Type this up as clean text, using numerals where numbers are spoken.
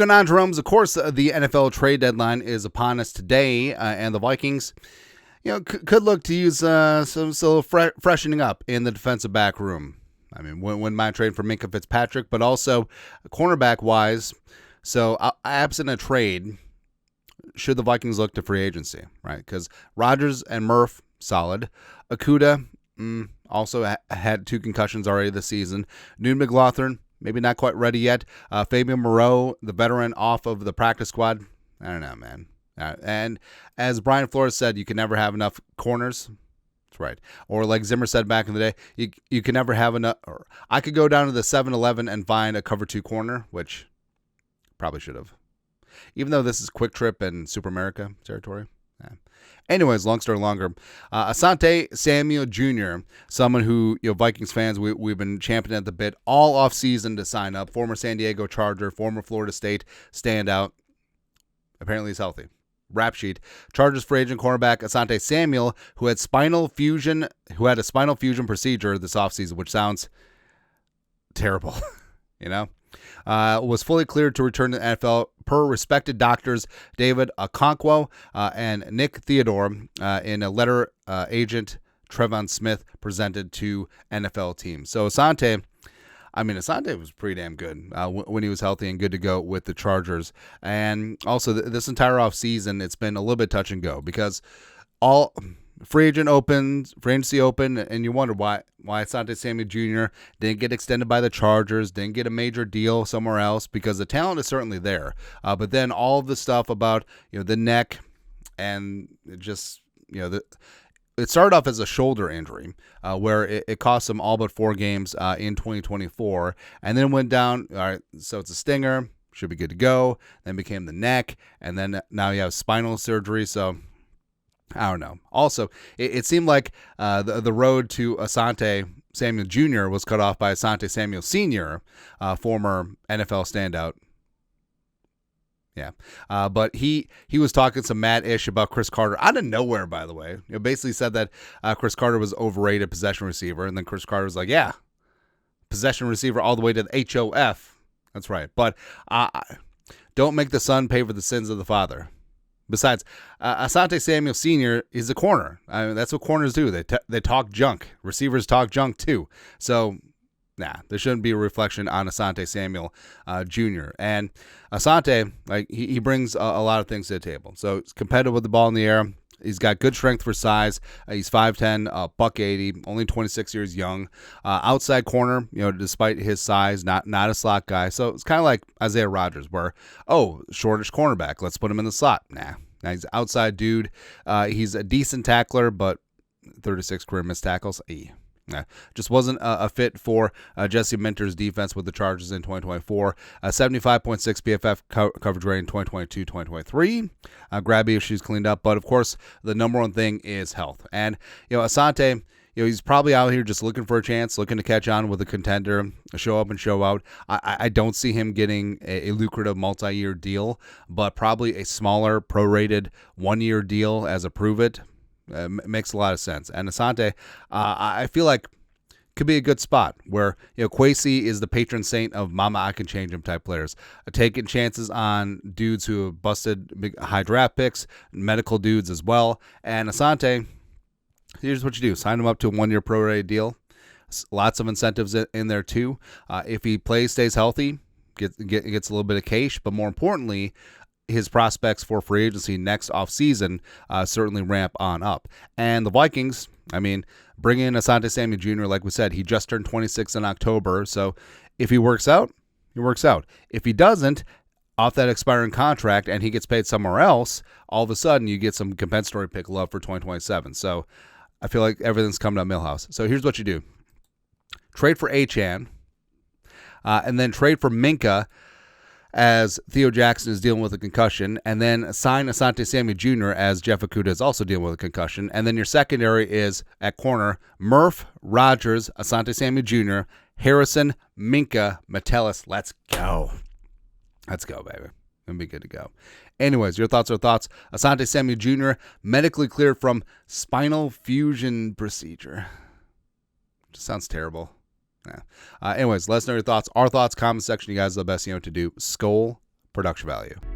going on, Jerome's? Of course, the NFL trade deadline is upon us today, and the Vikings, could look to use some freshening up in the defensive back room. I mean, wouldn't mind trade for Minkah Fitzpatrick, but also cornerback-wise. So, absent a trade, should the Vikings look to free agency, right? Because Rodgers and Murph, solid. Okudah, also had 2 concussions already this season. Newton McLaughlin, maybe not quite ready yet. Fabian Moreau, the veteran, off of the practice squad. I don't know, man. And as Brian Flores said, you can never have enough corners. That's right. Or like Zimmer said back in the day, you can never have enough. Or I could go down to the 7-Eleven and find a cover 2 corner, which probably should have. Even though this is Quick Trip and Super America territory. Yeah. Anyways, long story longer. Asante Samuel Jr., someone who, Vikings fans, we've been championing at the bit all offseason to sign up. Former San Diego Charger, former Florida State standout. Apparently he's healthy. Rap sheet. Chargers free agent cornerback Asante Samuel, who had a spinal fusion procedure this offseason, which sounds terrible, was fully cleared to return to the NFL per respected doctors David Okonkwo and Nick Theodore in a letter agent Trevon Smith presented to NFL teams. So Asante was pretty damn good when he was healthy and good to go with the Chargers. And also this entire offseason, it's been a little bit touch and go because all free agency open, and you wonder why Asante Samuel Jr. didn't get extended by the Chargers, didn't get a major deal somewhere else, because the talent is certainly there. But then all of the stuff about the neck and just it started off as a shoulder injury where it cost him all but 4 games in 2024, and then went down. All right, so it's a stinger, should be good to go. Then became the neck, and then now you have spinal surgery. So I don't know. Also, it seemed like the road to Asante Samuel Jr. was cut off by Asante Samuel Sr., former NFL standout. Yeah. But he was talking some mad ish about Chris Carter out of nowhere, by the way. Basically said that Chris Carter was overrated possession receiver. And then Chris Carter was like, yeah, possession receiver all the way to the HOF. That's right. But don't make the son pay for the sins of the father. Besides, Asante Samuel Sr. is a corner. I mean, that's what corners do. They talk junk. Receivers talk junk too. So, there shouldn't be a reflection on Asante Samuel Jr. And Asante, he brings a lot of things to the table. So he's competitive with the ball in the air. He's got good strength for size. He's 5'10", $180, only 26 years young. Outside corner, despite his size, not a slot guy. So it's kind of like Isaiah Rodgers, where, shortish cornerback, let's put him in the slot. Now he's an outside dude. He's a decent tackler, but 36 career missed tackles. Just wasn't a fit for Jesse Minter's defense with the Chargers in 2024. 75.6 PFF coverage rate in 2022-2023. Grabby issues cleaned up, but of course the number one thing is health. And Asante, he's probably out here just looking for a chance, looking to catch on with a contender, show up and show out. I don't see him getting a lucrative multi-year deal, but probably a smaller prorated 1-year deal as a prove it. Makes a lot of sense. And Asante, I feel like could be a good spot where, Kwesi is the patron saint of mama, I can change him type players. Taking chances on dudes who have busted big high draft picks, medical dudes as well. And Asante, here's what you do. Sign him up to a 1-year prorated deal. Lots of incentives in there too. If he stays healthy, gets a little bit of cash, but more importantly, his prospects for free agency next offseason certainly ramp on up. And the Vikings, bring in Asante Samuel Jr., like we said, he just turned 26 in October. So if he works out, he works out. If he doesn't, off that expiring contract and he gets paid somewhere else, all of a sudden you get some compensatory pick love for 2027. So I feel like everything's coming up Millhouse. So here's what you do. Trade for Achane, and then trade for Minkah, as Theo Jackson is dealing with a concussion, and then sign Asante Samuel Jr. as Jeff Okudah is also dealing with a concussion. And then your secondary is at corner, Murph, Rodgers, Asante Samuel Jr., Harrison, Minkah, Metellus. Let's go. Let's go, baby. It'll be good to go. Anyways, your thoughts are thoughts. Asante Samuel Jr. medically cleared from spinal fusion procedure. Just sounds terrible. Yeah. Anyways, let us know your thoughts. Our thoughts, comment section. You guys are the best to do. Skol. production value.